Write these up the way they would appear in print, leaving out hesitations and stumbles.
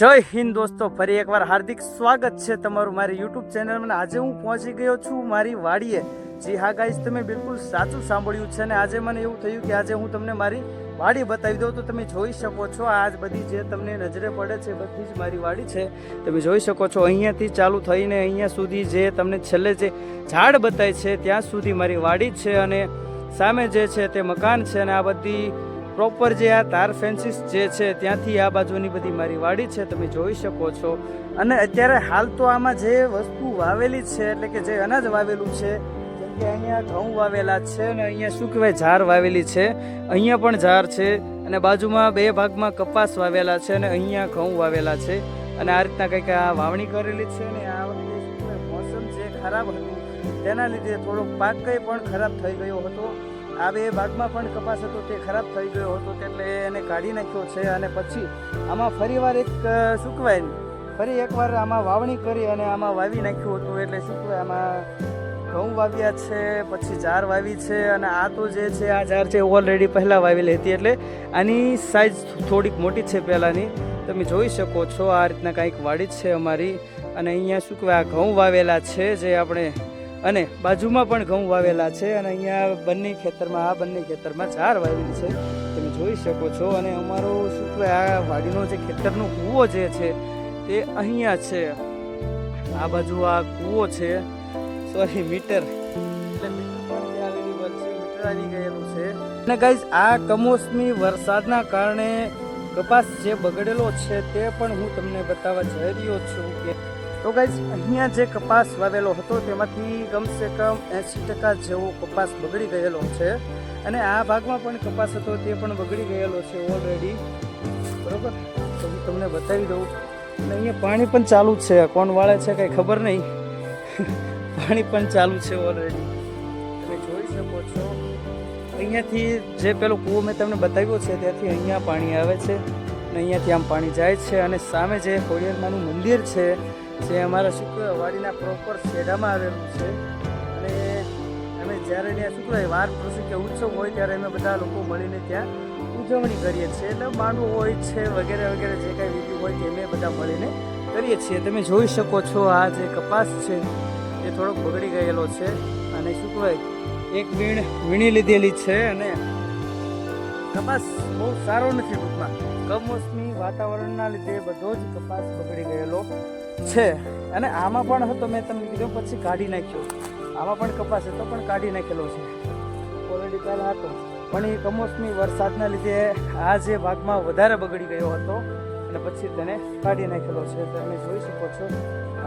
જય હિન્દ દોસ્તો, ફરી એકવાર હાર્દિક સ્વાગત છે તમારું મારી યુટ્યુબ ચેનલમાં. આજે હું પહોંચી ગયો છું મારી વાડીએ. જી હા ગાઈસ, તમે બિલકુલ સાચું સાંભળ્યું છે. અને આજે મને એવું થયું કે આજે હું તમને મારી વાડી બતાવી દઉં. તો તમે જોઈ શકો છો, આજ બધી જે તમને નજરે પડે છે બધી જ મારી વાડી છે. તમે જોઈ શકો છો, અહીંયાથી ચાલુ થઈને અહીંયા સુધી જે તમને છેલ્લે જે ઝાડ બતાય છે ત્યાં સુધી મારી વાડી છે. અને સામે જે છે તે મકાન છે. અને આ બધી પ્રોપર જે આ તાર ફેન્સીસ જે છે ત્યાંથી આ બાજુની બધી મારી વાડી છે, તમે જોઈ શકો છો. અને અત્યારે હાલ તો આમાં જે વસ્તુ વાવેલી છે, એટલે કે જે અનાજ વાવેલું છે, જેમ કે અહીંયા ઘઉં વાવેલા છે અને અહીંયા શું કહેવાય ઝાર વાવેલી છે, અહીંયા પણ ઝાર છે. અને બાજુમાં બે ભાગમાં કપાસ વાવેલા છે અને અહીંયા ઘઉં વાવેલા છે. અને આ રીતના કંઈક આ વાવણી કરેલી છે. અને આ વખતે મોસમ જે ખરાબ હતું તેના લીધે થોડોક પાક કંઈ પણ ખરાબ થઈ ગયો હતો. આ બે ભાગમાં પણ કપાસ હતો તે ખરાબ થઈ ગયો હતો, એટલે એને કાઢી નાખ્યો છે. અને પછી આમાં ફરીવાર શું કહેવાય ફરી એકવાર આમાં વાવણી કરી અને આમાં વાવી નાખ્યું હતું. એટલે શું કહેવાય આમાં ઘઉં વાવ્યા છે, પછી ઝાર વાવી છે. અને આ તો જે છે આ ઝાર છે ઓલરેડી પહેલાં વાવેલી હતી, એટલે આની સાઇઝ થોડીક મોટી છે પહેલાંની. તમે જોઈ શકો છો આ રીતના કાંઈક વાડી છે અમારી. અને અહીંયા શું કહેવાય આ ઘઉં વાવેલા છે જે આપણે, અને બાજુમાં પણ ઘઉં વાવેલા છે. અને અહીંયા બંને ખેતરમાં ઝાર વાવેલી છે, તમે જોઈ શકો છો. અને અમારો શું કહેવાય આ વાડીનો જે ખેતરનો કૂવો જે છે તે અહીંયા છે. આ બાજુ આ કૂવો છે, સોરી મીટર, એટલે મીટર પણ ત્યાં અવેલેબલ છે, મીટર આવી ગયેલું છે. અને ગાઈઝ આ કમોસમી વરસાદના કારણે કપાસ જે બગડેલો છે તે પણ હું તમને બતાવવા જઈ રહ્યો છું. કે તો ગાઈઝ અહીંયા જે કપાસ વાવેલો હતો તેમાંથી કમસે કમ 80% જેવો કપાસ બગડી ગયેલો છે. અને આ ભાગમાં પણ કપાસ હતો તે પણ બગડી ગયેલો છે ઓલરેડી, બરોબર. તો હું તમને બતાવી દઉં. અને અહીંયા પાણી પણ ચાલુ છે, કોણ વાળે છે કંઈ ખબર નહીં. પાણી પણ ચાલુ છે ઓલરેડી, તમે જોઈ શકો છો. અહીંયાથી જે પેલો કૂવો મેં તમને બતાવ્યો છે ત્યાંથી અહીંયા પાણી આવે છે અને અહીંયાથી આમ પાણી જાય છે. અને સામે જે ખોડિયારમાંનું મંદિર છે જે અમારા શું કહેવાય વાડીના પ્રોપર શેડામાં આવેલું છે. અને અમે જ્યારે ત્યાં શું કહેવાય વાર પ્રસંગ કે ઉત્સવ હોય ત્યારે અમે બધા લોકો મળીને ત્યાં ઉજવણી કરીએ છીએ. એટલે માંડવું હોય છે વગેરે વગેરે જે કાંઈ વિધિ હોય તે અમે બધા મળીને કરીએ છીએ. તમે જોઈ શકો છો આ જે કપાસ છે એ થોડોક બગડી ગયેલો છે. અને શું કહેવાય એક વીણી લીધેલી છે. અને કપાસ બહુ સારો નથી ટૂંકમાં, કમોસમી વાતાવરણના લીધે બધો જ કપાસ બગડી ગયેલો છે. અને આમાં પણ હતો, મેં તમને કીધું પછી કાઢી નાખ્યો. આમાં પણ કપાસ હતો પણ કાઢી નાખેલો છે, ઓલરેડી પહેલાં હતો. પણ એ કમોસમી વરસાદના લીધે આ જે ભાગમાં વધારે બગડી ગયો હતો અને પછી તેને કાઢી નાખેલો છે, તમે જોઈ શકો છો.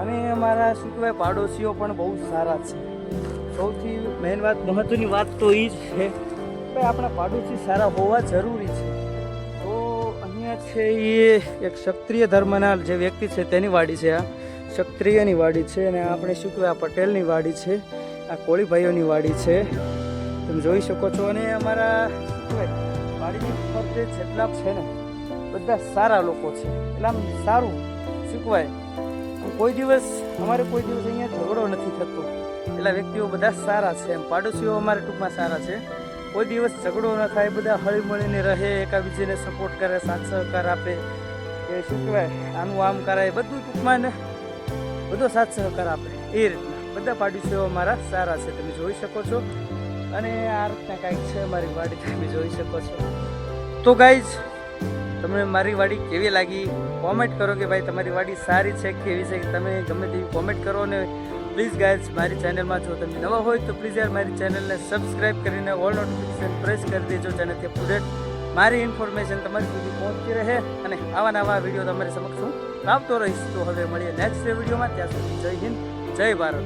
અને અમારા શું કહેવાય પાડોશીઓ પણ બહુ સારા છે. સૌથી મેઇન વાત, મહત્ત્વની વાત તો એ જ છે કે આપણા પાડોશી સારા હોવા જરૂરી છે. તો અહીંયા છે એ એક ક્ષત્રિય ધર્મના જે વ્યક્તિ છે તેની વાડી છે, આ ક્ષત્રિયની વાડી છે. અને આપણે શું કહેવાય આ પટેલની વાડી છે, આ કોળી ભાઈઓની વાડી છે, તમે જોઈ શકો છો. અને અમારા શું કહેવાય વાડીની ઉપર જે જેટલા છે ને બધા સારા લોકો છે. એટલે આમ સારું શું કહેવાય કોઈ દિવસ અહીંયા ઝઘડો નથી થતો. એટલા વ્યક્તિઓ બધા સારા છે. એમ પાડોશીઓ અમારે ટૂંકમાં સારા છે, કોઈ દિવસ ઝઘડો ન થાય, બધા હળી મળીને રહે, એકાબીજાને સપોર્ટ કરે, સાથ સહકાર આપે, કે શું કહેવાય આનું આમ કરાય, બધું ટૂંકમાં ને બધો સાથ સહકાર આપે. એ રીતના બધા પાડોશીઓ અમારા સારા છે, તમે જોઈ શકો છો. અને આ રીતના કાંઈક છે મારી વાડી, તમે જોઈ શકો છો. તો ગાઈઝ તમને મારી વાડી કેવી લાગી કોમેન્ટ કરો, કે ભાઈ તમારી વાડી સારી છે કેવી છે, તમે ગમે તેવી કોમેન્ટ કરો. અને પ્લીઝ ગાઈઝ મારી ચેનલમાં જો તમે નવા હોય તો પ્લીઝ યાર મારી ચેનલને સબસ્ક્રાઈબ કરીને ઓલ નોટિફિકેશન પ્રેસ કરી દેજો, જેનાથી અપડેટ મારી ઇન્ફોર્મેશન તમારી સુધી પહોંચતી રહે. અને આવા નવા વિડીયો તમારી સમક્ષ હું લાવતો રહીશ. તો હવે મળીએ નેક્સ્ટ વિડીયોમાં. ત્યાં સુધી જય હિન્દ, જય ભારત.